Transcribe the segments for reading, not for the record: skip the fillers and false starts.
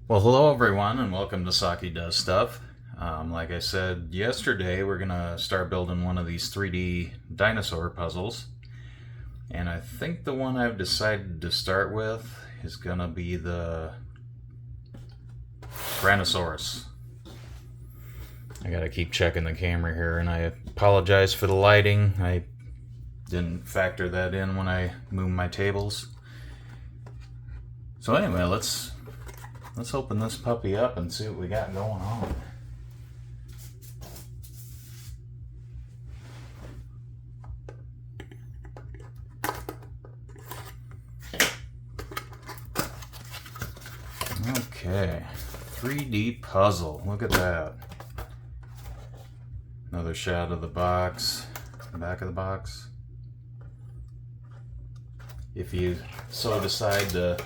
Well, hello everyone, and welcome to Saki Does Stuff. Like I said yesterday, we're gonna start building one of these 3D dinosaur puzzles, and I think the one I've decided to start with is gonna be the Tyrannosaurus. I gotta keep checking the camera here, and I apologize for the lighting. I didn't factor that in when I moved my tables. So anyway, let's open this puppy up and see what we got going on. Okay, 3D puzzle. Look at that. Another shot of the box, the back of the box. If you so decide to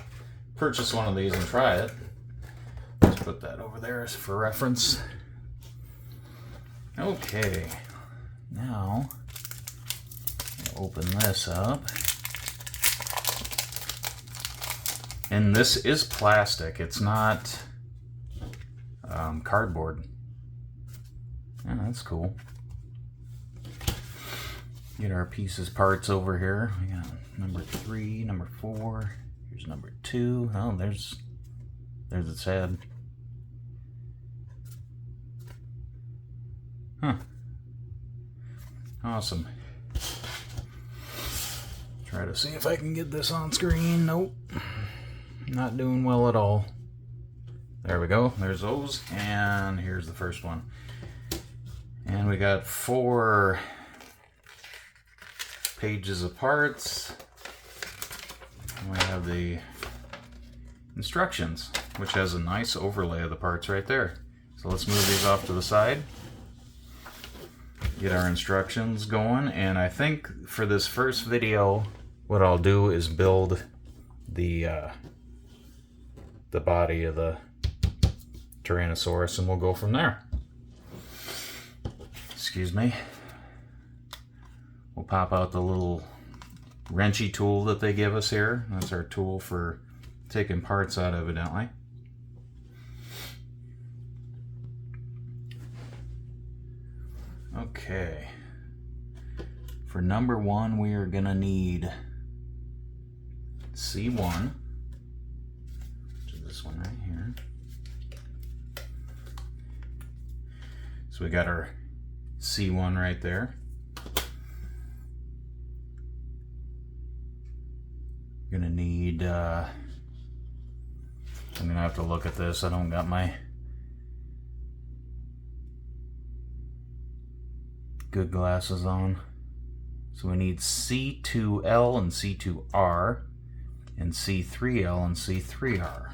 purchase one of these and try it, let's put that over there for reference. Okay, now open this up. And this is plastic, it's not cardboard. Yeah, that's cool. Get our pieces parts over here. We got number 3, number 4. Here's number 2. Oh, there's its head. Huh. Awesome. Try to see if I can get this on screen. Nope. Not doing well at all. There we go. There's those. And here's the first one. And we got 4 pages of parts. And we have the instructions, which has a nice overlay of the parts right there. So let's move these off to the side. Get our instructions going. And I think for this first video, what I'll do is build the body of the Tyrannosaurus, and we'll go from there. Excuse me. We'll pop out the little wrenchy tool that they give us here. That's our tool for taking parts out, evidently. Okay. For number 1, we are gonna need C1. This one right here. So we got our C1 right there. Gonna need, I'm gonna have to look at this. I don't got my good glasses on. So we need C2L and C2R and C3L and C3R.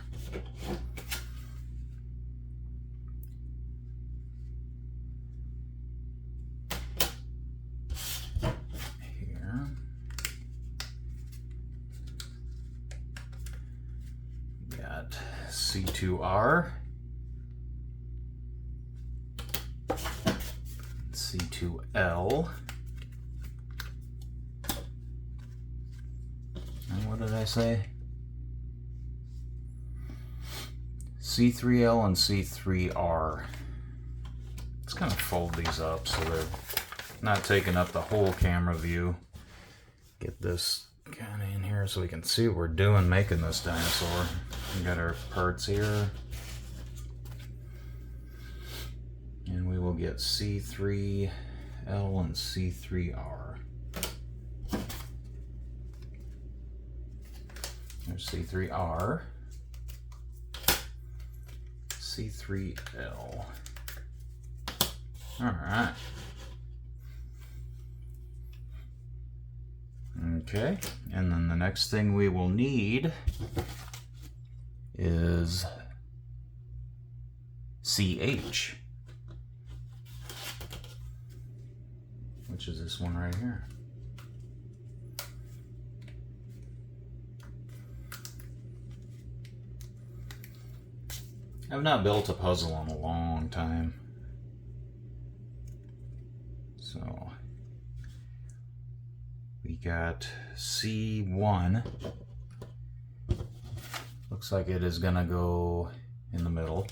Here. We got C2R, C2L, and what did I say? C3L and C3R. Let's kind of fold these up so they're not taking up the whole camera view. Get this kind of in here so we can see what we're doing making this dinosaur. We got our parts here. And we will get C3L and C3R. There's C3R. C3L. Alright. Okay, and then the next thing we will need is CH, which is this one right here. I've not built a puzzle in a long time. So we got C1. Looks like it is gonna go in the middle.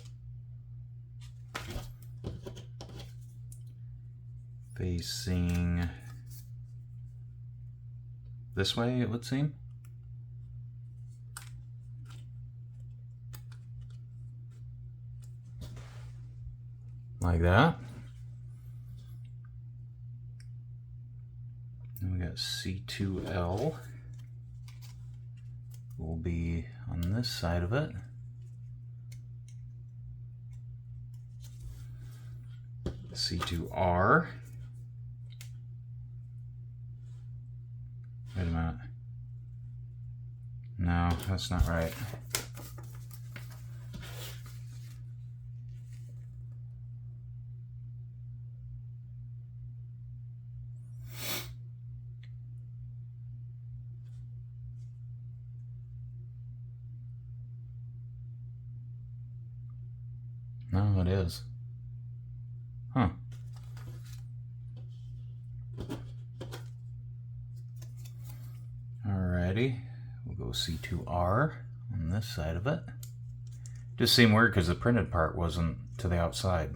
Facing this way, it would seem. Like that. Then we got C2L. Will be on this side of it. C2R. Wait a minute. No, that's not right. No, it is. Huh. Alrighty, we'll go C2R on this side of it. Just seemed weird because the printed part wasn't to the outside.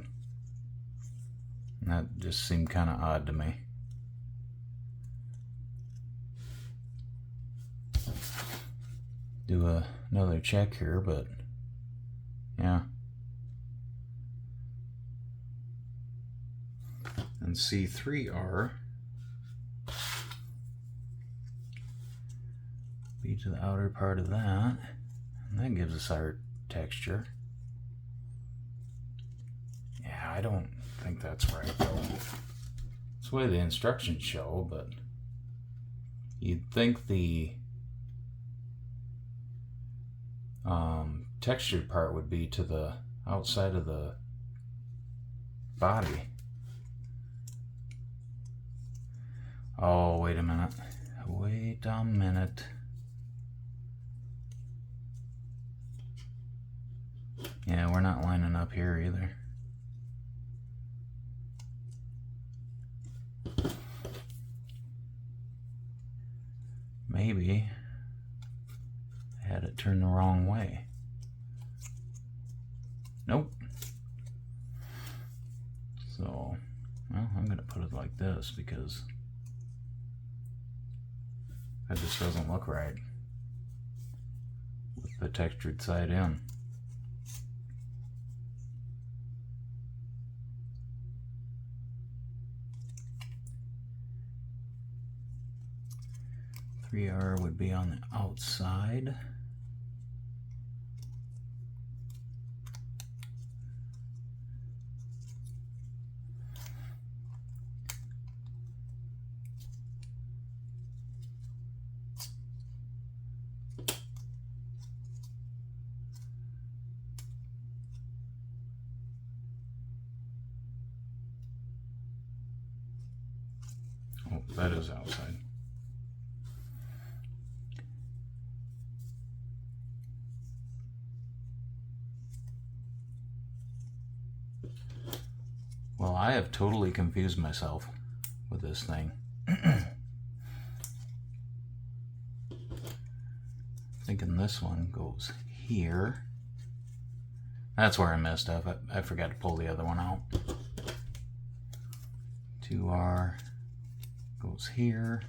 And that just seemed kind of odd to me. Do another check here, but yeah. And C3R be to the outer part of that, and that gives us our texture. Yeah, I don't think that's right though. It's the way the instructions show, but you'd think the textured part would be to the outside of the body. Oh, wait a minute. Wait a minute. Yeah, we're not lining up here either. Maybe I had it turned the wrong way. Nope. So, well, I'm going to put it like this because that just doesn't look right with the textured side in. R would be on the outside. Oh, that is outside. Well, I have totally confused myself with this thing. Thinking this one goes here. That's where I messed up. I forgot to pull the other one out. 2R goes here.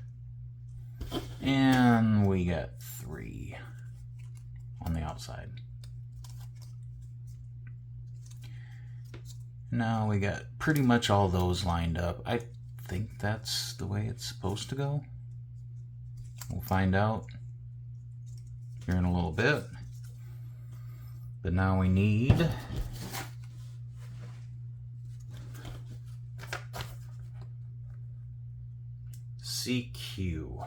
And we got 3 on the outside. Now we got pretty much all those lined up. I think that's the way it's supposed to go. We'll find out here in a little bit. But now we need CQ,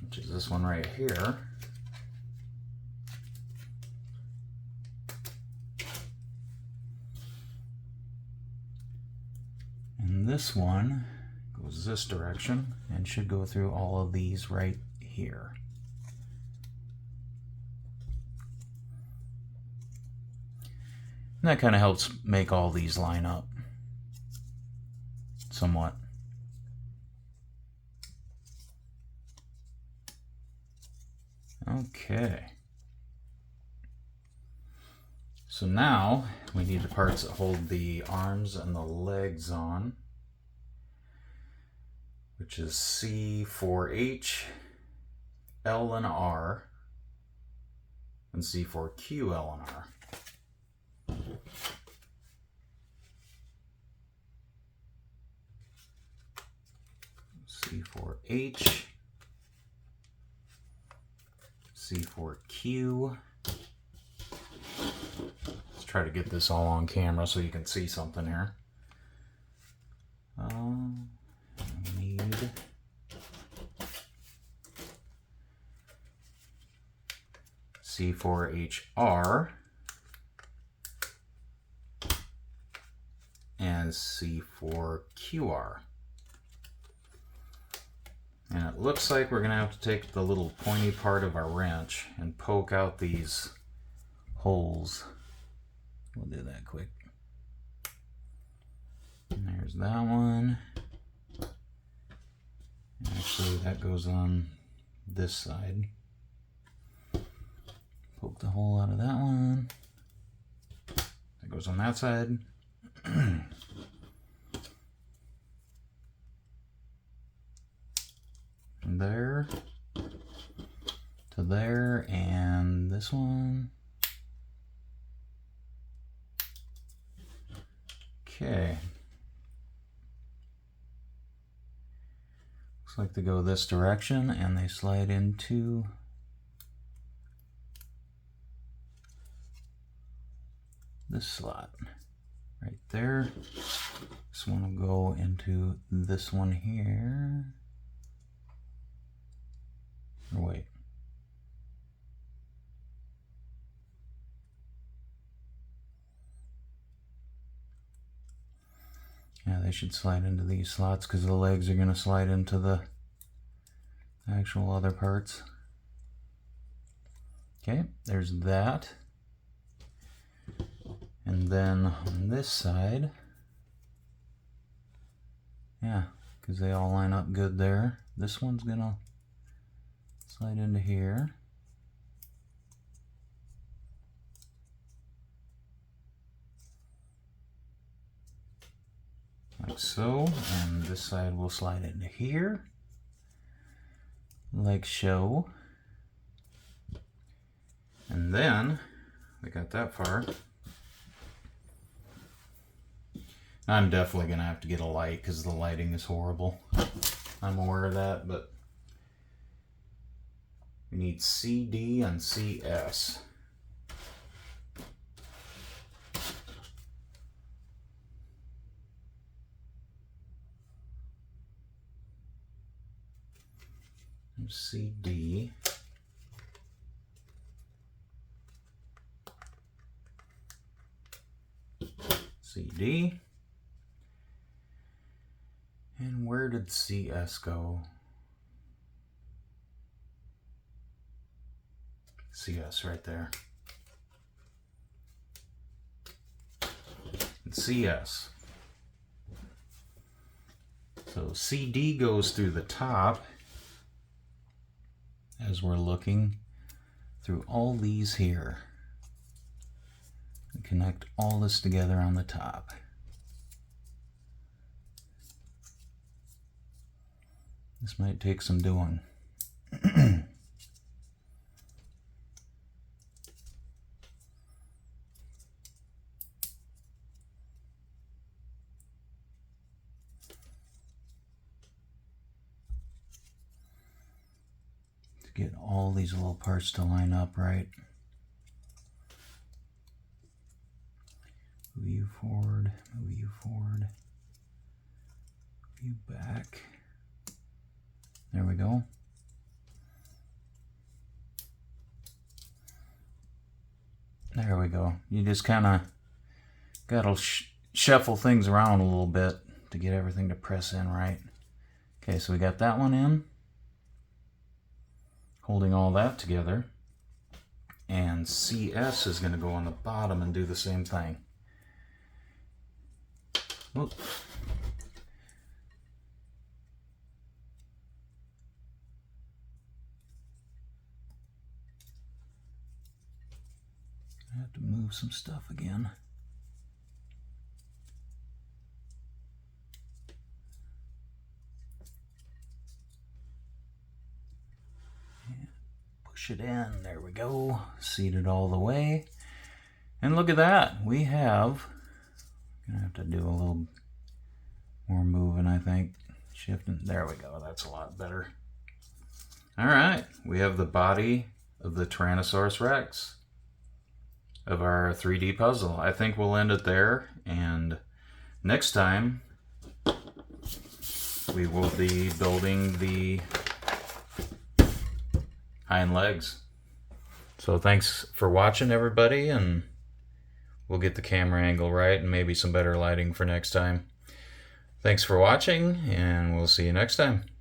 which is this one right here. And this one goes this direction and should go through all of these right here. And that kind of helps make all these line up somewhat. Okay. So now we need the parts that hold the arms and the legs on, which is C for H, L and R, and C for Q, L and R. C for H, C for Q. Let's try to get this all on camera so you can see something here. We need C for HR and C for QR. And it looks like we're going to have to take the little pointy part of our wrench and poke out these holes. We'll do that quick. And there's that one. Actually, that goes on this side. Poke the hole out of that one. That goes on that side. From there to there, and this one. Okay. Looks like they go this direction and they slide into this slot right there. This one will go into this one here. Or wait. Yeah, they should slide into these slots because the legs are going to slide into the actual other parts. Okay, there's that. And then on this side, yeah, because they all line up good there. This one's going to slide into here. Like so, and this side will slide into here, like so. And then, we got that far. I'm definitely going to have to get a light because the lighting is horrible. I'm aware of that, but we need CD and CS. CD. CD. And where did CS go? CS right there. And CS. So CD goes through the top as we're looking through all these here. And connect all this together on the top. This might take some doing. Get all these little parts to line up right. Move you forward, move you forward, move you back. There we go. There we go. You just kind of got to shuffle things around a little bit to get everything to press in right. Okay, so we got that one in. Holding all that together, and CS is going to go on the bottom and do the same thing. Whoop. I have to move some stuff again. And push it in. There we go. Seat it all the way. And look at that. We have... Gonna have to do a little more moving, I think. Shifting. There we go. That's a lot better. All right. We have the body of the Tyrannosaurus Rex of our 3D puzzle. I think we'll end it there. And next time, we will be building the hind legs. So thanks for watching, everybody, and we'll get the camera angle right and maybe some better lighting for next time. Thanks for watching, and we'll see you next time.